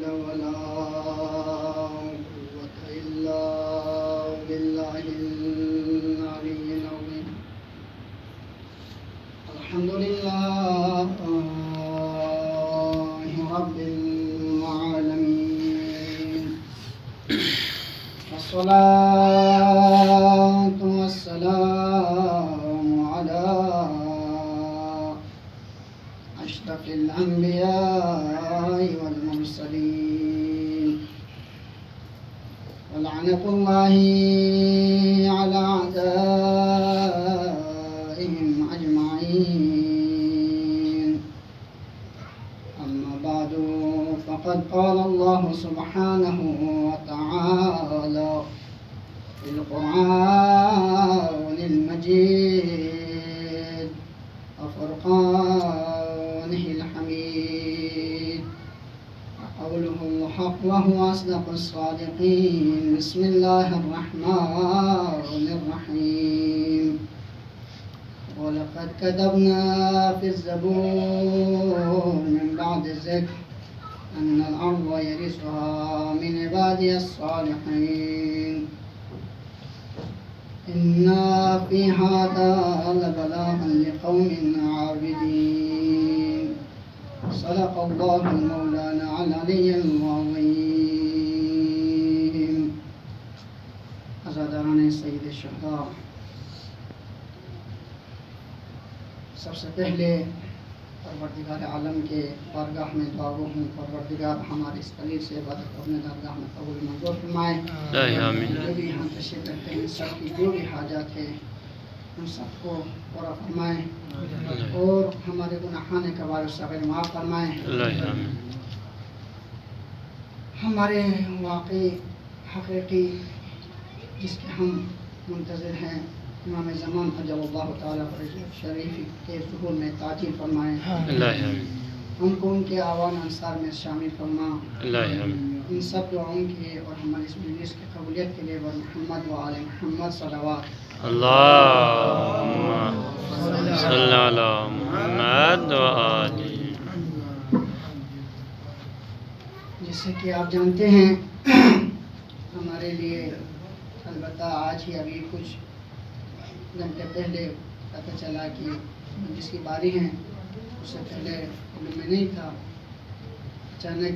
حول ولا قوة إلا بالله العلي العظيم. الحمد لله رب العالمين، والصلاة والسلام على أشرف الأنبياء والمرسلين، ولعنة الله على أعدائهم أجمعين. أما بعد، فقد قال الله سبحانه وتعالى في القرآن المجيد وفرقانه الحميد وقوله الحق وهو أصدق الصادقين. بسم الله الرحمن الرحيم. ولقد كتبنا في الزبور من بعد الذكر أن الأرض يرثها من عبادي الصالحين. إن في هذا لبلاغا لقوم عابدين. صدق الله المولانا العلي العظيم. عزاداران سید الشہداء، سب سے پہلے پروردگار عالم کے بارگاہ میں دعا گو ہوں، پروردگار ہمارے اس قلیل سے عبادت اپنے درگاہ میں قبول منظور فرمائے. جو بھی یہاں تشریف رکھتے ہیں، سب کی جو بھی حاجات ہے ان سب کو پورا فرمائے اور ہمارے گناہان کبائر صغیر معاف فرمائے. ہمارے واقعی حقیقی جس کے ہم منتظر ہیں، امام زمان عجل اللہ تعالیٰ شریف کے ظہور میں تاجیل فرمائیں. ان کو ان کے آوان انصار میں شامل فرما. ان سب دعاؤں کی اور ہماری اس مجلس کی قبولیت کے لیے محمد و آل محمد صلوات. اللہم صلی علی محمد و آل. جیسے کہ آپ جانتے ہیں، ہمارے لیے البتہ آج ہی ابھی کچھ گھنٹے پہلے پتہ چلا کہ جس کی باری ہیں اس سے پہلے علم میں نہیں تھا. اچانک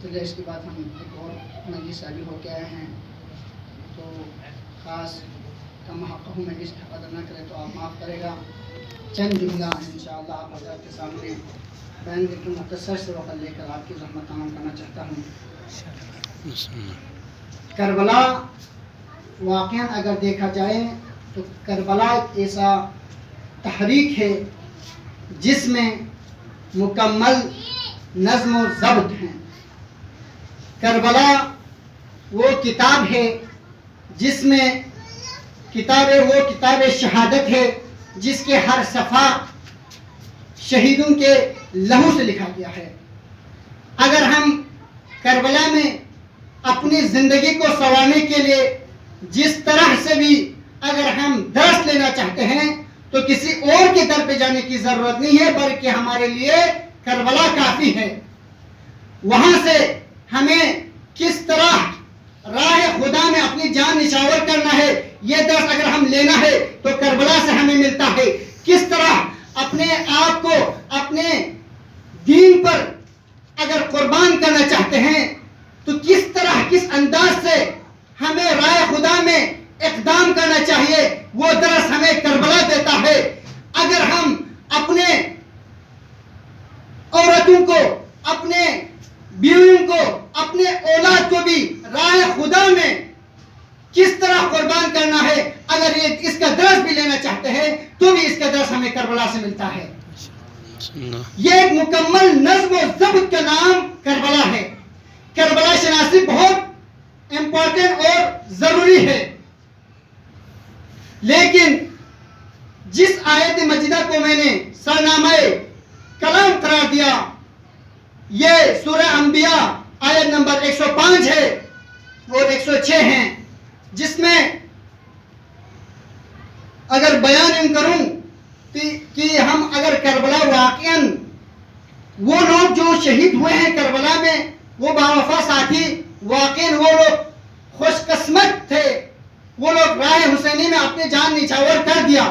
چلے اس کے بعد ہم ایک اور مجلس شامل ہو کے آئے ہیں، تو خاص کم حق ہوں میں جس حق ادا نہ کرے تو آپ معاف کرے گا. چند جملہ انشاءاللہ آپ حضرات کے سامنے بیان کر کے مختصر سے وقت لے کر آپ کی زحمت تمام کرنا چاہتا ہوں. کربلا واقعاً اگر دیکھا جائے تو کربلا ایک ایسا تحریک ہے جس میں مکمل نظم و ضبط ہیں. کربلا وہ کتاب ہے جس میں وہ کتاب شہادت ہے جس کے ہر صفحہ شہیدوں کے لہو سے لکھا گیا ہے. اگر ہم کربلا میں اپنی زندگی کو سنوارنے کے لیے جس طرح سے بھی اگر ہم درس لینا چاہتے ہیں تو کسی اور کے در پہ جانے کی ضرورت نہیں ہے، بلکہ ہمارے لیے کربلا کافی ہے. وہاں سے ہمیں کس طرح راہ خدا میں اپنی جان نچھاور کرنا ہے، یہ درس اگر ہم لینا ہے تو کربلا سے ہمیں ملتا ہے. کس طرح اپنے آپ کو اپنے دین پر اگر قربان کرنا چاہتے ہیں تو کس طرح کس انداز سے ہمیں راہ خدا میں اقدام کرنا چاہیے، وہ درس ہمیں کربلا دیتا ہے. اگر ہم اپنے عورتوں کو، اپنے بیویوں کو، اپنے اولاد کو بھی راہ خدا میں کس طرح قربان کرنا ہے، اگر اس کا درس بھی لینا چاہتے ہیں تو بھی اس کا درس ہمیں کربلا سے ملتا ہے. یہ ایک مکمل نظم و ضبط کا نام کربلا ہے. کربلا شناسی بہت امپورٹنٹ اور ضروری ہے. لیکن جس آیت مجیدہ کو میں نے سرنامہ کلام قرار دیا، یہ سورہ انبیاء آیت نمبر 105 ہے اور 106 ہیں، جس میں اگر بیان کروں کہ ہم اگر کربلا واقعاً وہ لوگ جو شہید ہوئے ہیں کربلا میں وہ باوفا ساتھی واقعی وہ لوگ خوش قسمت تھے، وہ لوگ راہ حسینی میں اپنی جان نچھاور کر دیا.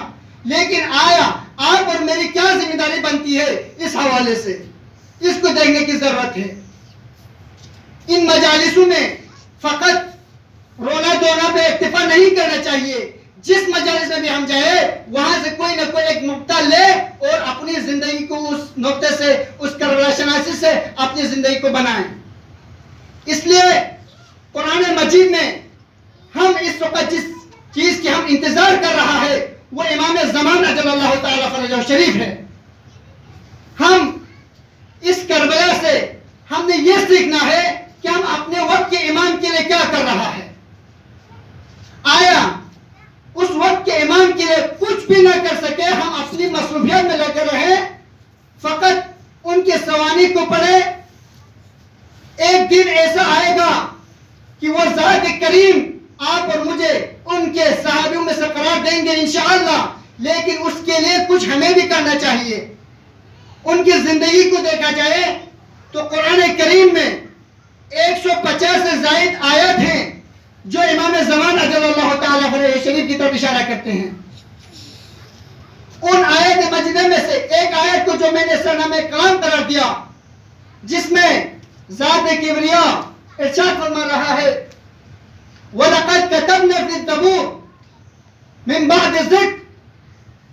لیکن آیا آپ اور میری کیا ذمہ داری بنتی ہے اس حوالے سے؟ اس کو دیکھنے کی ضرورت ہے. ان مجالسوں میں فقط رونا دھونا پہ اکتفا نہیں کرنا چاہیے. جس مجالس میں بھی ہم جائیں وہاں سے کوئی نہ کوئی ایک نقطہ لے اور اپنی زندگی کو اس نقطے سے، اس کربلا شناسی سے اپنی زندگی کو بنائیں. اس لیے قرآن مجید میں ہم اس وقت جس چیز کی ہم انتظار کر رہا ہے وہ امام زمان اجل اللہ تعالیٰ فرجہ شریف ہے. ہم اس کربلا سے ہم نے یہ سیکھنا ہے کہ ہم اپنے وقت کے امام کے لیے کیا کر رہا ہے. آیا اس وقت کے امام کے لیے کچھ بھی نہ کر سکے، ہم اپنی مصروفیت میں لگے رہے، فقط ان کے سوانی کو پڑھے. ایک دن ایسا آئے گا کہ وہ ذات کریم آپ اور مجھے ان کے صحابیوں میں سے قرار دیں گے انشاءاللہ. لیکن اس کے لیے کچھ ہمیں بھی کرنا چاہیے. ان کی زندگی کو دیکھا جائے تو قرآن کریم میں 150 سے زائد آیت ہیں جو امام زمان اجل اللہ تعالیٰ علیہ شریف کی طرف اشارہ کرتے ہیں. ان آیت مجیدہ میں سے ایک آیت کو جو میں نے سرنامہ کلام قرار دیا، جس میں ذات کبریاء ارشاد فرما رہا ہے وَلَقَدْ كَتَبْنَا فِي الزَّبُورِ مِن بَعْدِ الذِّكْرِ،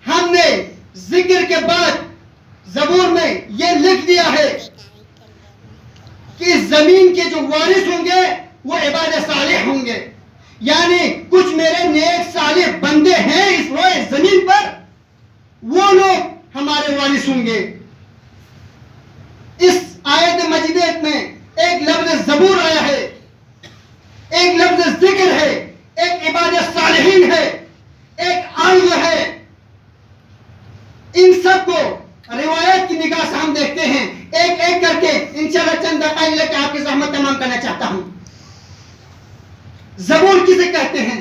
ہم نے ذکر کے بعد زبور میں یہ لکھ دیا ہے کہ زمین کے جو وارث ہوں گے وہ عباد صالح ہوں گے. یعنی کچھ میرے نیک صالح بندے ہیں اس روئے زمین پر، وہ لوگ ہمارے وارث ہوں گے. اس آیت مجیدہ میں ایک لفظ زبور آیا ہے، ایک لفظ ذکر ہے، ایک عباد صالحین ہے، ایک آیت ہے. ان سب کو روایت کی نگاہ سے ہم دیکھتے ہیں. ایک ایک کر کے انشاءاللہ چند دقائق لے کے آپ کی زحمت تمام کرنا چاہتا ہوں. زبور کسے کہتے ہیں؟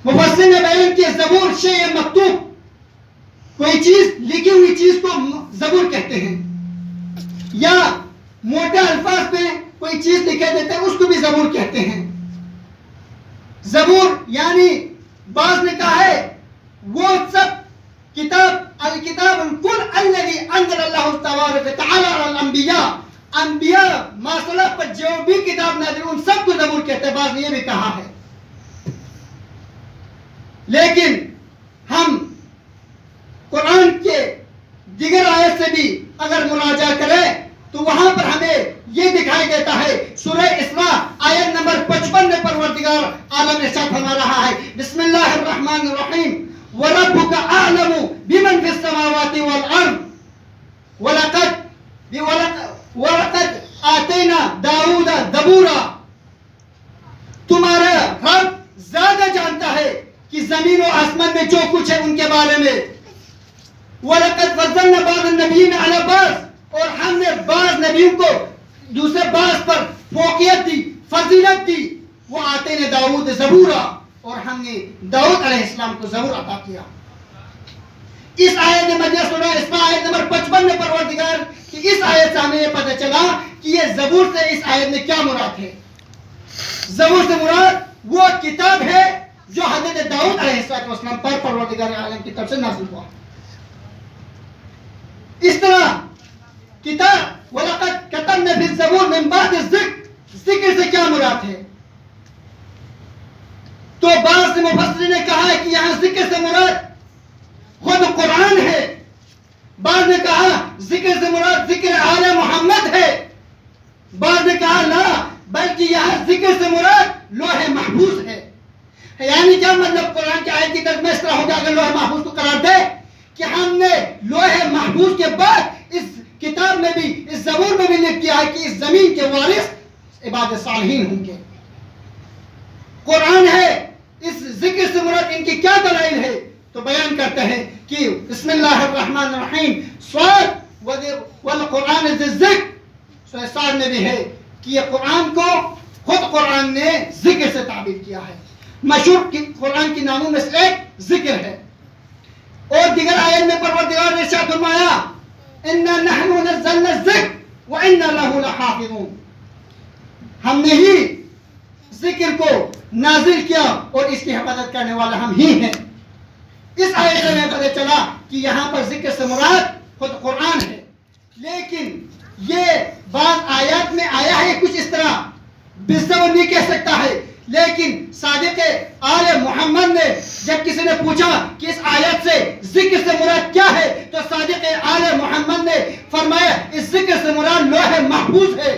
مفسر نے بیان کیا زبور شیء مکتوب، کوئی چیز لکھی ہوئی چیز کو زبور کہتے ہیں. یا موٹے الفاظ میں کوئی چیز لکھے دیتے ہیں اس کو بھی زبور کہتے ہیں. زبور یعنی بعض نے کہا ہے وہ سب کتاب الکتاب کل الذی انزل اللہ تبارک وتعالی علی الانبیاء، انبیاء ماسلہ پر جو بھی کتاب نازل ان سب کو زبور کہتے ہیں. بعض نے یہ بھی کہا ہے. لیکن ہم قرآن کے دیگر آیت سے بھی اگر مراجعہ کریں تو وہاں پر ہمیں یہ دکھائی دیتا ہے. سورہ اسراء آیت نمبر 55 میں پروردگار عالم ارشاد فرما رہا ہے بسم اللہ الرحمن الرحیم وَرَبُّكَ أَعْلَمُ بِمَنْ فِي السَّمَاوَاتِ وَالْأَرْضِ وَلَقَدْ آتَيْنَا دَاوُودَ زَبُورًا. تمہارا رب زیادہ جانتا ہے کہ زمین و آسمان میں جو کچھ ہے ان کے بارے میں. وَلَقَدْ فَضَّلْنَا بَعْضَ النَّبِيِّينَ عَلَى بَعْضٍ، اور ہم نے بعض نبیوں کو دوسرے بعض پر فوقیت دی، فضیلت دی. وہ آتے نے داؤد زبورا، اور ہم نے داؤد علیہ السلام کو زبور عطا کیا. اس آیت مجیدہ سورہ اسراء آیت نمبر 55 میں پروردگار کی اس آیت سے ہمیں یہ پتہ چلا کہ یہ زبور سے اس آیت میں کیا مراد ہے. زبور سے مراد وہ کتاب ہے جو حضرت داؤد علیہ السلام پر پروردگار عالم کی طرف سے نازل ہوا. اس طرح کتاب وَلَقَدْ كَتَبْنَا فِي الزَّبُورِ مِن بَعْدِ الذِّكْرِ، ذکر سے کیا مراد ہے؟ تو بعض مفسرین نے کہا ہے کہ یہاں ذکر سے مراد خود قرآن ہے. بعض نے کہا ذکر سے مراد ذکر آل محمد ہے. بعض نے کہا لا، بلکہ یہاں ذکر سے مراد لوح محفوظ ہے. یعنی کیا مطلب؟ قرآن کی آیت کی ترجمہ اس طرح ہوگا اگر لوح محفوظ کو قرار دے کہ ہم نے لوح محفوظ کے بعد اس کتاب میں بھی، اس زبور میں بھی لکھ دیا ہے کہ اس زمین کے وارث عباد صالحین ہوں گے. قرآن ہے، اس ذکر سے مراد ان کی کیا دلائل ہے؟ تو بیان کرتے ہیں کہ بسم اللہ الرحمن الرحیم صاد والقرآن ذی الذکر. سورہ صاد میں بھی ہے کہ یہ قرآن کو خود قرآن نے ذکر سے تعبیر کیا ہے. مشہور قرآن کے ناموں میں سے ایک ذکر ہے. اور دیگر آیت میں پروردگار نے ارشاد فرمایا اِنَّا نَحْنُ نَزَّلْنَا الذِّکْرَ وَإِنَّ لَهُ لَحَافِظُونَ. ہم نے ہی ذکر کو نازل کیا اور اس کی حفاظت کرنے والا ہم ہی ہیں. اس آیت میں پتہ چلا کہ یہاں پر ذکر سے مراد خود قرآن ہے، لیکن یہ بعض آیات میں آیا ہے کچھ اس طرح، بالضبط نہیں کہہ سکتا ہے، لیکن صادق آل محمد نے جب کسی نے پوچھا کہ اس آیت سے ذکر سے مراد کیا ہے تو صادق آل محمد نے فرمایا اس ذکر سے مراد لوح محفوظ ہے.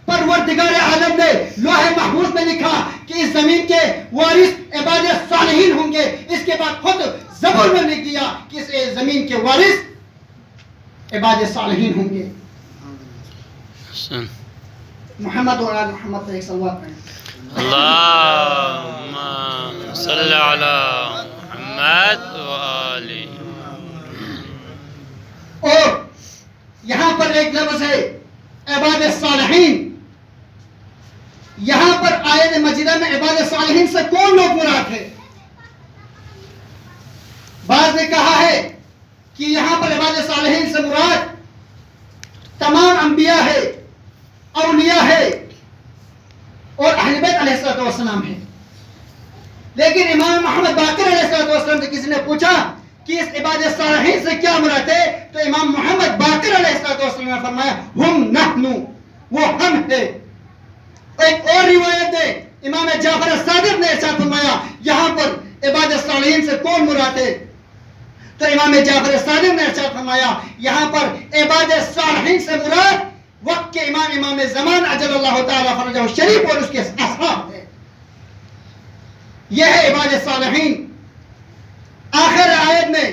پروردگار عالم نے لوح محفوظ میں لکھا کہ اس زمین کے وارث عباد صالحین ہوں گے. اس کے بعد خود زبور میں لکھ دیا کہ اس زمین کے وارث عباد صالحین ہوں گے. محمد اور آل محمد پر ایک صلوات پڑھیں. اللہم صلی علی محمد و آلہ. اور یہاں پر ایک لفظ ہے عباد صالحین. یہاں پر آیت مجیدہ میں عباد صالحین سے کون لوگ مراد ہے؟ بعض نے کہا ہے کہ یہاں پر عباد صالحین سے مراد تمام انبیاء ہے، اولیاء ہے اور اہل بیت علیہ السلام ہے. لیکن امام محمد باقر علیہ السلام سے کسی نے پوچھا کہ اس عباد صالحین سے کیا مراد ہے تو امام محمد باقر علیہ السلام نے فرمایا ہم نحنو، وہ ہم ہے. ایک اور روایت ہے امام جعفر الصادق نے ارشاد فرمایا یہاں پر عباد صالحین سے کون مراد ہے تو امام جعفر الصادق نے ارشاد فرمایا یہاں پر عباد صالحین سے مراد وقت کے امام زمان اجل اللہ تعالی فرجہ شریف اور اس کے اصحاب ہے. یہ ہے عباد صالحین. آخر آیت میں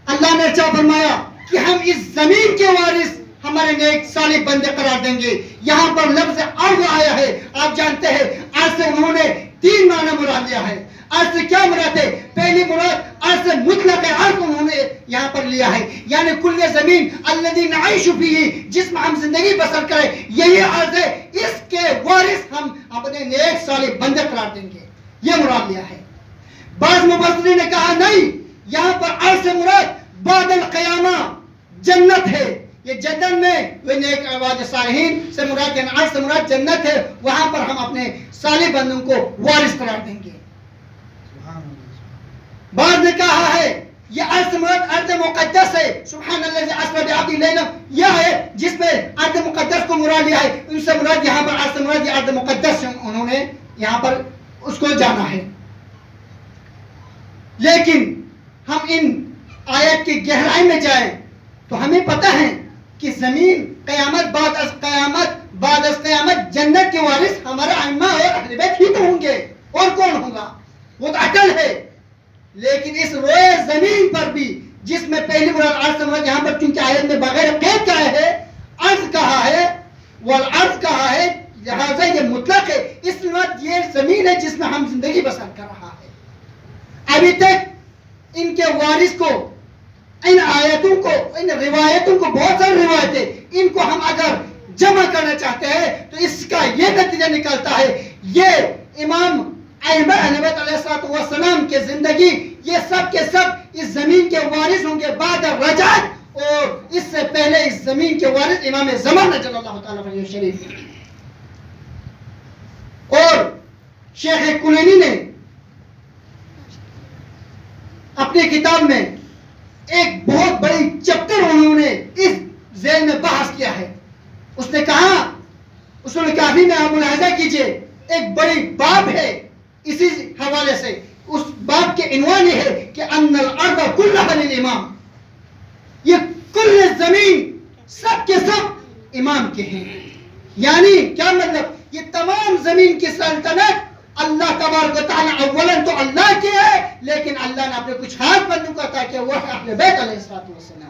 اللہ نے ارشاد فرمایا کہ ہم اس زمین کے وارث ہمارے نیک صالح بندے قرار دیں گے. یہاں پر لفظ ارض آیا ہے. آپ جانتے ہیں ارض سے انہوں نے 3 معنی مراد لیا ہے. ارض سے کیا مراد ہے؟ پہلی مراد ارض مطلق ارض انہوں نے یہاں پر لیا ہے، یعنی کل زمین الذی نعیش فیہ، جس میں ہم زندگی بسر کریں یہی ارض ہے. اس کے وارث ہم اپنے نیک صالح بندے قرار دیں گے، یہ مراد لیا ہے. بعض مفسرین نے کہا نہیں، یہاں پر ارض سے مراد بعد القیامہ جنت ہے. یہ جنت میں وہ نیک عباد صالحین سے مراد یعنی ارض سے مراد جنت ہے، وہاں پر ہم اپنے صالح بندوں کو وارث قرار دیں گے. بعض نے کہا ہے یہ ارض سے مراد ارض مقدس ہے. سبحان اللہ اسری بعبدہ لیلا، یہ ہے جس میں ارض مقدس کو مراد لیا ہے. ان سے مراد یہاں پر ارض سے مراد یہ ارض مقدس انہوں نے یہاں پر اس کو جانا ہے. لیکن ہم ان آیت کی گہرائی میں جائیں تو ہمیں پتہ ہے کہ زمین قیامت بعد از قیامت جنت کے وارث ہمارا ائمہ اور اہل بیت ہی تو ہوں گے، اور کون ہوگا؟ وہ تو اٹل ہے. لیکن اس روئے زمین پر بھی جس میں پہلی مراد ارض سے مراد یہاں پر چونکہ آیت میں بغیر قید کا ہے ارض کہا ہے والارض کہا ہے، لہذا یہ مطلق ہے. اس مراد یہ زمین ہے جس میں ہم زندگی بسر کر رہا ہے. ابھی تک ان کے وارث کو، ان آیتوں کو، ان روایتوں کو، بہت ساری روایتیں، ان کو ہم اگر جمع کرنا چاہتے ہیں تو اس کا یہ نتیجہ نکلتا ہے یہ امام ائمہ اہل بیت علیہ السلام کی زندگی یہ سب کے سب اس زمین کے وارث ہوں گے بعد رجعت، اور اس سے پہلے اس زمین کے وارث امام زمان اجل اللہ تعالی فرجہ شریف. اور شیخ کلینی نے اپنی کتاب میں ایک بہت بڑی چیپٹر انہوں نے اس ذیل میں بحث کیا ہے. اس نے کہا، اصول کافی میں آپ ملاحظہ کیجئے ایک بڑی باب ہے اسی حوالے سے. اس باب کے عنوان یہ ہے کہ ان الارض کلھا للامام، یہ کل زمین سب کے سب امام کے ہیں. یعنی کیا مطلب؟ یہ تمام زمین کی سلطنت اللہ تبارک و تعالی اولاً تو اللہ کی ہے، لیکن اللہ نے اپنے کچھ خاص بندوں کو عطا کیا، وہ ہے اہل بیت علیہ السلام.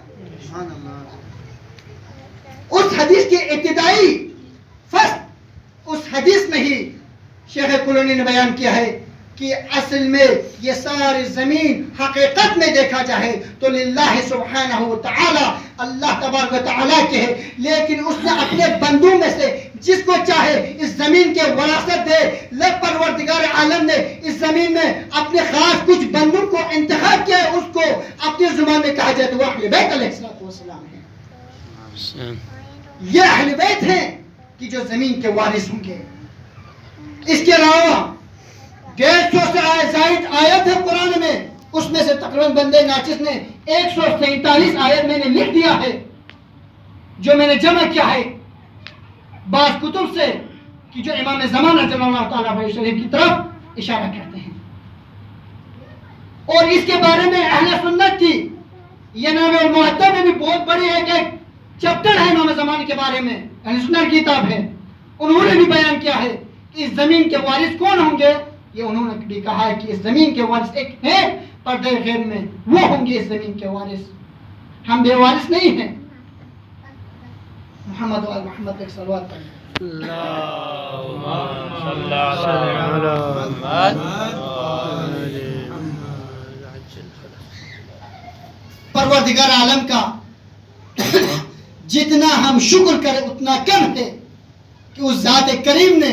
اس حدیث کی ابتدائی فصل اس حدیث میں ہی شیخ کلینی نے بیان کیا ہے کہ اصل میں یہ ساری زمین حقیقت میں دیکھا جائے تو للہ سبحانہ و تعالی اللہ تبارک و تعالی کے ہے، لیکن اس نے اپنے بندوں میں سے جس کو چاہے اس زمین کے وراثت دے. پروردگار عالم نے اس زمین میں اپنے خاص کچھ بندوں کو انتخاب کیا ہے، اس کو اپنی زبان میں کہا جائے تو وہ اہل بیت علیہ السلام ہے. یہ اہل بیت ہیں کہ جو زمین کے وارث ہوں گے. اس کے علاوہ 150 سے زائد آیت ہے قرآن میں، اس میں سے تقریباً بندے ناچس نے 147 آیت میں نے لکھ دیا ہے، جو میں نے جمع کیا ہے بعض کتب سے، کہ جو امام زمان رضی اللہ تعالیٰ علیہ وسلم کی طرف اشارہ کرتے ہیں. اور اس کے بارے میں اہل سنت کی یہ نام المحدہ میں بھی بہت بڑی ایک چیپٹر ہے امام زمان کے بارے میں، اہل سنت کی کتاب ہے. انہوں نے بھی بیان کیا ہے کہ اس زمین کے وارث کون ہوں گے. یہ انہوں نے بھی کہا ہے کہ اس زمین کے وارث ایک ہے پردے غیب میں، وہ ہوں گے اس زمین کے وارث. ہم بے وارث نہیں ہیں. محمد و آل محمد ایک صلوات پڑھیں. پروردگار عالم کا جتنا ہم شکر کریں اتنا کم ہے کہ اس ذات کریم نے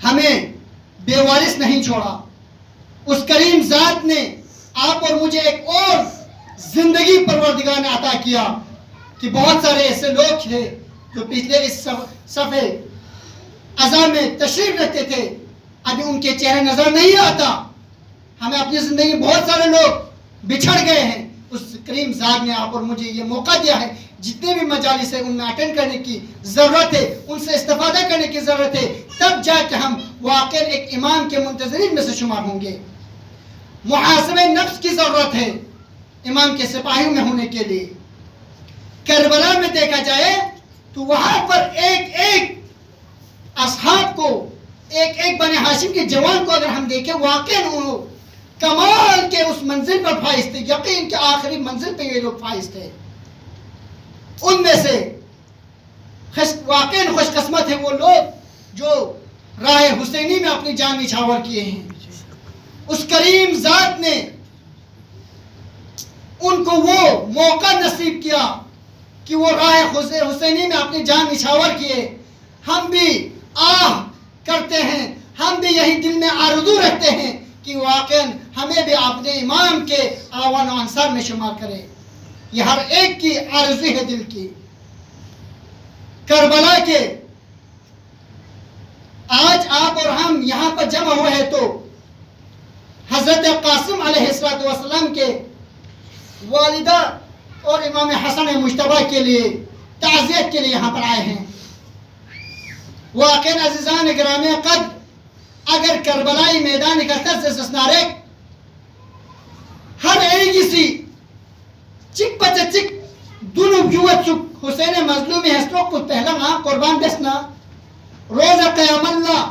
ہمیں بے وارث نہیں چھوڑا. اس کریم ذات نے آپ اور مجھے ایک اور زندگی پروردگار نے عطا کیا کہ بہت سارے ایسے لوگ تھے جو پچھلے اس صفحے ازاں میں تشریف رکھتے تھے، ابھی ان کے چہرے نظر نہیں آتا. ہمیں اپنی زندگی بہت سارے لوگ بچھڑ گئے ہیں. اس کریم ذات نے آپ اور مجھے یہ موقع دیا ہے، جتنے بھی مجالس ہیں ان میں اٹینڈ کرنے کی ضرورت ہے، ان سے استفادہ کرنے کی ضرورت ہے، تب جا کے ہم واقع ایک امام کے منتظرین میں سے شمار ہوں گے. محاسبہ نفس کی ضرورت ہے امام کے سپاہیوں میں ہونے کے لیے. کربلا میں دیکھا جائے تو وہاں پر ایک ایک اصحاب کو، ایک ایک بنی ہاشم کے جوان کو اگر ہم دیکھیں، واقعاً انہوں کمال کے اس منزل پر فائز تھے. یقین کے آخری منزل پہ یہ لوگ فائز تھے. ان میں سے واقعاً خوش قسمت ہے وہ لوگ جو راہ حسینی میں اپنی جان نچھاور کیے ہیں. اس کریم ذات نے ان کو وہ موقع نصیب کیا کہ وہ راہ حسینی میں اپنی جان نچھاور کیے. ہم بھی آہ کرتے ہیں، ہم بھی یہی دل میں آرزو رکھتے ہیں کہ واقعاً ہمیں بھی اپنے امام کے آوان و انصار میں شمار کرے. یہ ہر ایک کی آرزو ہے دل کی. کربلا کے آج آپ اور ہم یہاں پر جمع ہوئے ہیں تو حضرت قاسم علیہ السلام کے والدہ اور امام حسن مجتبیٰ کے لیے تعزیت کے لیے یہاں پر آئے ہیں. واقعاً عزیزان گرامی قدر، اگر کربلائی میدان کا طرز سسنارے ہر ایگیسی چک بچہ چک دونوں جوت چک حسین مظلومی ہستوک کو پہلا ماں قربان دسنا روز قیام اللہ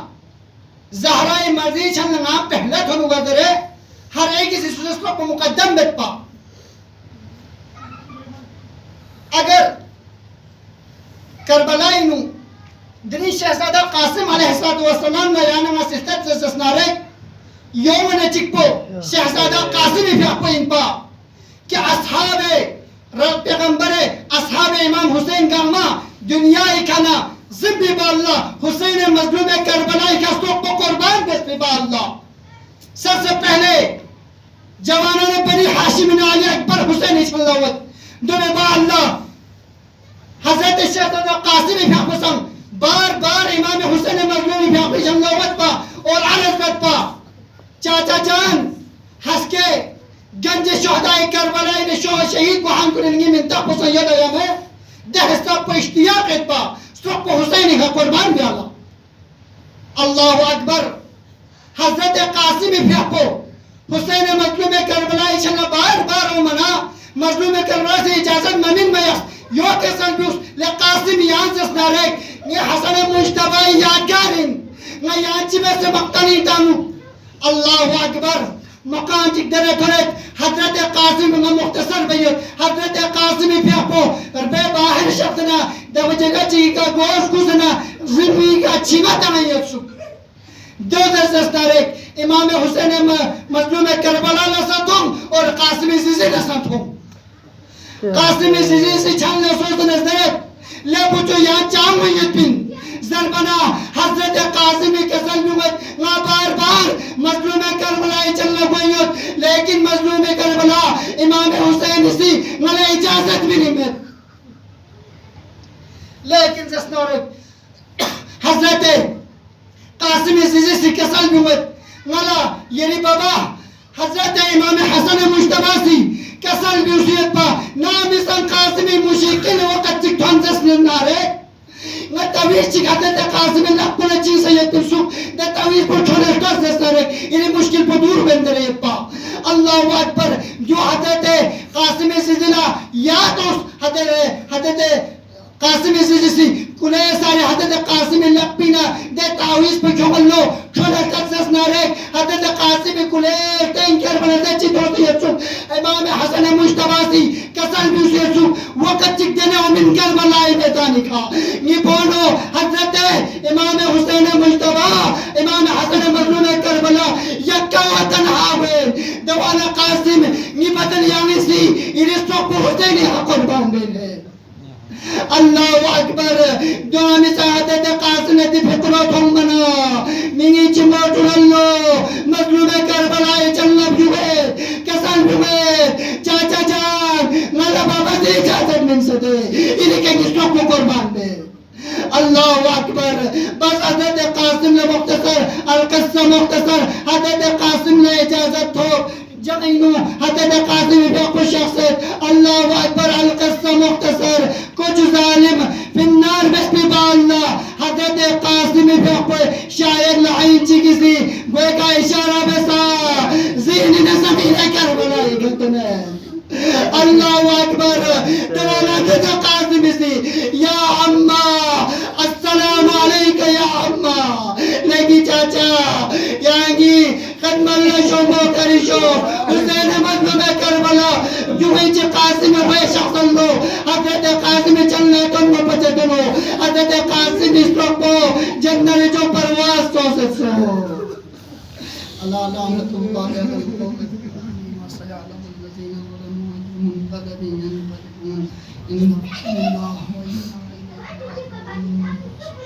زہرائی مرضی چھن ماں پہلا تھنو گردرے ہر ایگیسی سسنارے کو مقدم بیت پا. اگر کربلائی نو دنی شہزادہ قاسم علیہ السلام نے یعنی مسیحت سے سسنارے یوم نے چکپو شہزادہ قاسم ہی پھیاپو ان پا کہ اصحاب پیغمبر اصحاب امام حسین کا ماں دنیا اکھانا زبی با اللہ حسین مظلوم کربلائی کا سوک کو قربان بسمی با اللہ. سب سے پہلے جوانوں نے بنی حاشم بن علی اکبر حسین اسم اللہ دنے با اللہ حضرت شہزادہ قاسم ہی پھیاپو سم بار بار امام حسین مظلومی بھی شملاوت پا اور عرض پا چاچا جان ہس کے گنج شہدائی کربلائی نے شہید کو ہم کرنگی منتا کو سید ایام ہے دہستہ پا اشتیاق پا سب کو حسینی کا قربان بھی آلا. اللہ اکبر. حضرت قاسم پھیاپو حسین مظلوم کربلائی شنہ بار بار منا مظلوم کربلائی سے اجازت ممن میس یو کے سنبیوس لقاسم یان سے سنارک یہ حسن مجتبائی یادگارن نہ یانچی میں سے مقتنی دانو. اللہ اکبر. مقام چک درے تھوڑت حضرت قاسم میں مختصر بیت حضرت قاسم پھیاپو ربے باہر شفتنا دو جگہ چی کا گوش گزنا زنوی کا چھیمہ تنیت سک. دو در سستارک امام حسین مظلوم کربلا نسا تم اور قاسم زیزی نسا تم. قاسم زیزی سے چھان نسوز نزدرت لے بچو یہاں چاہم ہوئیت پن ضربنا حضرت قاسم کے ظلمت نا بار بار مظلوم کربلائی چلنا ہوئیت لیکن مظلوم کربلا امام حسین اسی نلے اجازت بھی نہیں مت. لیکن زسنورک حضرت قاسم سیزی کسل بیوت نلا یعنی بابا حضرت امام حسن مجتباسی کسل بیوسیت پا نامیسان قاسمی مشکل وقت چک تھانزس ننارے نہ تویز چک حضرت قاسم نقبل چیز سیدتر سوک نہ تویز پر چھوڑے کس نسنارے یعنی مشکل پر دور بندرے پا اللہ اکبر جو حضرت قاسم سیزنا یا تو حضرت قاسم سیزی کلے سارے حضرت قاسم لقبینا دے تعویز پر چھوڑ لو چھوڑے کس نسنارے حضرت قاسم کلے تینکر بنا دے چی دوتی ہے سوک امام حسن مجتباسی کسل بیوسی ہے سوک وقت چک دینے و من کربلائی میدانی کھا نی بولو حضرت امام حسین مجتبا امام حسن مظلوم کربلا یکا و تنہا ہوئے دوانا قاسم نی بدل یعنی سی انہیں سوک حسینی حق قربان بیلے اللہ اکبر دعامی سعادت قاسم دی فطرت ہم بنا منگی چموٹن اللہ مظلوم کربلائی جنب جوئے کسان جوئے چاچا جان نالا بابا دی اجازت من سدے انہیں کہ کس کو قربان دے اللہ اکبر بس حضرت قاسم نے مختصر القصہ مختصر حضرت قاسم نے اجازت ہو جمعینو حضرت قاسم بحق شخص اللہ اکبر القصہ مختصر کچھ ظالم فی النار بس بی اللہ حضرت قاسم بحق شاعر لعین چی کسی گوئے کا اشارہ بسا ذہنی نظمینہ کربلائی گھتنے اللہ اکبر ترانا حضرت قاسم سی یا عمّا السلام علیکہ یا عمّا لگی چاچا یانگی خدم اللہ شو موکری شو حسین مظلوم کربلا جو ہی چی قاسم ہوئے شخص اللہ حضرت قاسم چلنے کن میں پچے دنو حضرت قاسم اس رکھو جنر جو پرواز تو سے سو اللہ لعنت اللہ علیہ وسلم وسيعلم الذين ظلموا من بلد ينبغون إن الله وإنا إليه راجعون